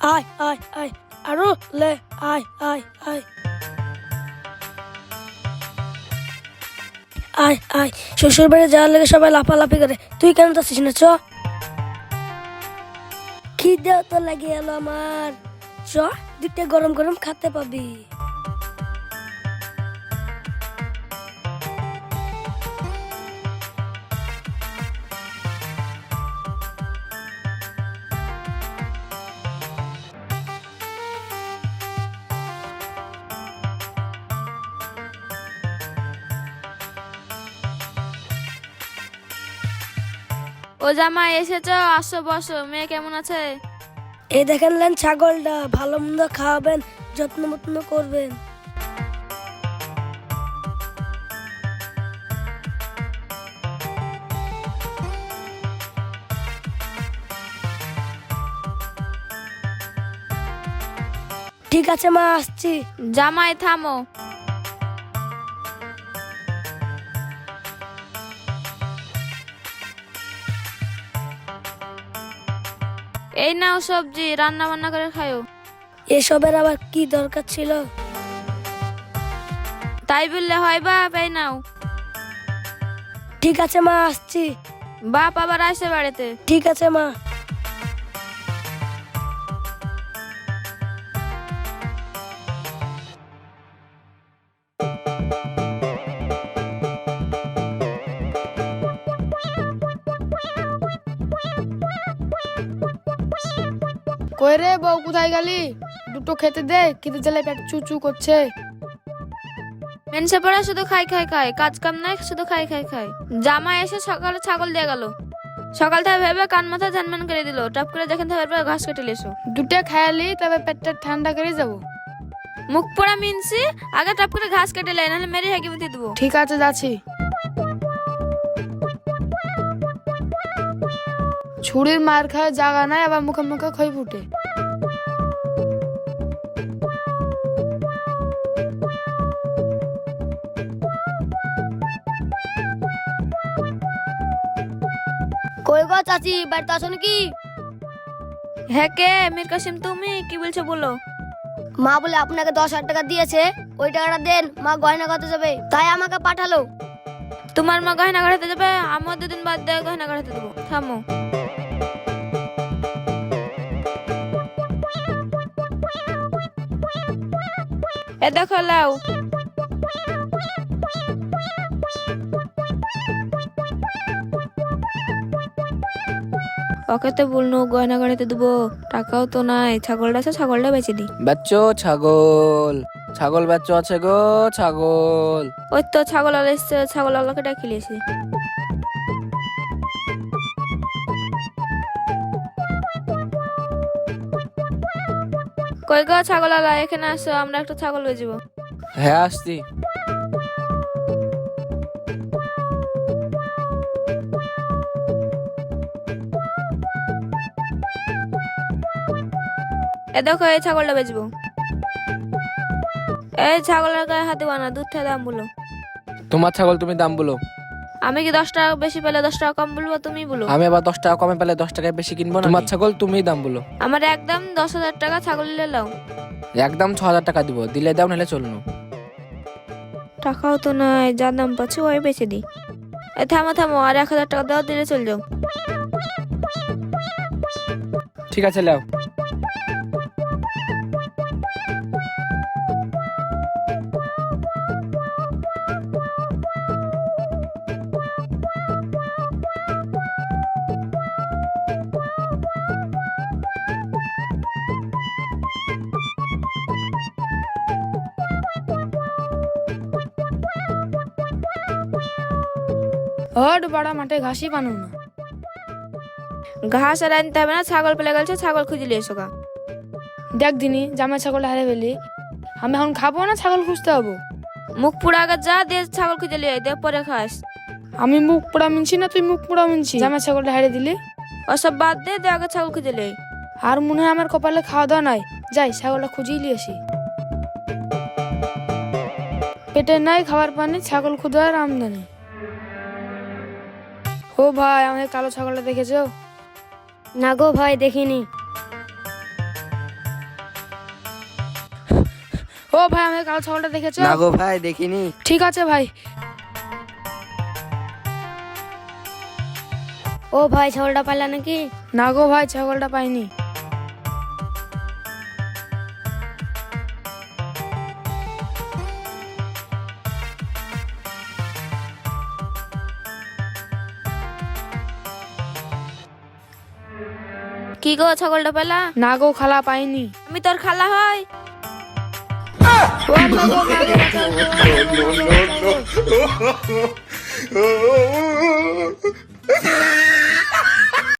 আয় আয় আয় আরো লে আয় আয় আয় আয় আয় শ্বশুর বাড়ি যাওয়ার লেগে সবাই লাফালাফি করে, তুই কেন যাচ্ছিস না? চ, খিদে তো লাগে গেল আমার। চ, দুটো গরম গরম খেতে পাবি। ও জামাই এসেছো, আসো বসো। মেয়ে কেমন আছে? এই দেখেন লেন ছাগলটা, ভালো মন্দ খাওয়াবেন, যত্ন মত্ন করবেন। ঠিক আছে মা, আসছি। জামাই থামো। এই নাও সবজি, রান্না বান্না করে খাও। এসবের আবার কি দরকার ছিল? তাই বললে হয় বাপ? এই নাও। ঠিক আছে মা, আসছি। বাপ আবার আসে বাড়িতে। ঠিক আছে মা। কই রে বউ, কোথায় গেলি? দুটো খেতে দে, খেতে চাইলে পেট চুচু করছে। মেনসে পড়া শুধু খাই খাই খাই, কাজ কাম নাই, শুধু খাই খাই খাই। জামাই এসে সকালে ছাগল দিয়ে গেল। সকাল থেকে ভেবে কান মাথা ঝানমান করে দিল। টপ করে যেখান থেকে ঘাস কেটে এসো। দুটো খায়ালি তবে পেটটা ঠান্ডা করে যাবো। মুখ পোড়া মিনসি, আগে টপ করে ঘাস কেটে লে, নাহলে মেরে হেগে মুতি দেবো। ঠিক আছে, যাচ্ছি। ছুরির মার খাওয়ার জায়গা নাই, আবার মুখে মুখে খই ফুটে। কই গো চাচি, বাড়িতে আসো নাকি? হ্যাঁ কে? মীর কাসিম, তুমি কি বলছো বলো। মা বলে আপনাকে 10,000 টাকা দিয়েছে, ওই টাকাটা দেন, মা গয়না করতে যাবে, তাই আমাকে পাঠালো। তোমার মা গয়না গাড়াতে যাবে? আমার 2 দিন বাদ দিয়ে গয়না গাড়াতে দেবো। থামো। এ দেখো, লাও। ওকে তো বললো গয়না গাড়িতে দেবো, টাকাও তো নাই। ছাগলটা আছে, ছাগলটা বেচে দিই। বাচ্চো ছাগল, ছাগল বাচ্চো আছে গো, ছাগল। ওই তো ছাগল আলো এসছে, ছাগল আলোকে ডাকি লিয়েছি। কই গো ছাগল আলা, এখানে আসো, আমরা একটা ছাগল বেচবো। হ্যাঁ আসছি। এ দেখো, এই ছাগলটা বেচবো। এই ছাগলের গায়ে হাত দিবা না, দুধ থেকে দাম বলো। তোমার ছাগল তুমি দাম বলো। আমি কি 10 টাকা বেশি পেলে 10 টাকা কম বলবো? তুমি বলো। আমি আবার 10 টাকা কমে পেলে 10 টাকায় বেশি কিনবো না। তোমার ছাগল তুমি দাম বলো। আমার একদম 10,000 টাকা ছাগল নিলে লাও। একদম 6,000 টাকা দিব, দিলে দাও নাহলে চলুন। টাকাও তো নাই, যার দাম পাচ্ছি ওই বেচে দিই। এ থামো থামো, আর 1,000 টাকা দাও, দিলে চল যাও। ঠিক আছে লাও। হট বড় মাঠে ঘাসই পানো না। ঘাস আর আনতে হবে না, ছাগল পেলে গেছে, ছাগল খুঁজে নিয়ে এসো গা। দেখ দিনি জামাই ছাগলটা হারে ফেলি, আমি এখন খাবো না, ছাগল খুঁজতে হবো। মুখ পুরা আগে যা দিয়ে ছাগল খুঁজে নিয়ে আয়, দিয়ে পরে খাস। আমি মুখ পোড়া মিনছি না, তুই মুখ পোড়া মিনছি। জামাই ছাগলটা হারে দিলি, ওসব বাদ দিয়ে আগে ছাগল খুঁজে নিয়ে আয়। আর মনে হয় আমার কপালে খাওয়া দাওয়া নাই। যাই ছাগলটা খুঁজেই নিয়ে আসি। পেটে নাই খাবার পানি, ছাগল খুদার আমদানি। ও ভাই, আমাদের কালো ছাগলটা দেখেছো? না গো ভাই, দেখিনি। ও ভাই আমাদের কালো ছাগলটা দেখেছো? না গো ভাই দেখিনি। ঠিক আছে ভাই। ও ভাই ছাগলটা পাইলা নাকি? না গো ভাই ছাগলটা পাইনি। কি গো ছাগলটা পেলা? না গো খালা পাইনি। আমি তোর খালা হয়? ও আল্লাহ গো, মা গো, বাঁচাও গো, বাঁচাও গো, বাঁচাও গো।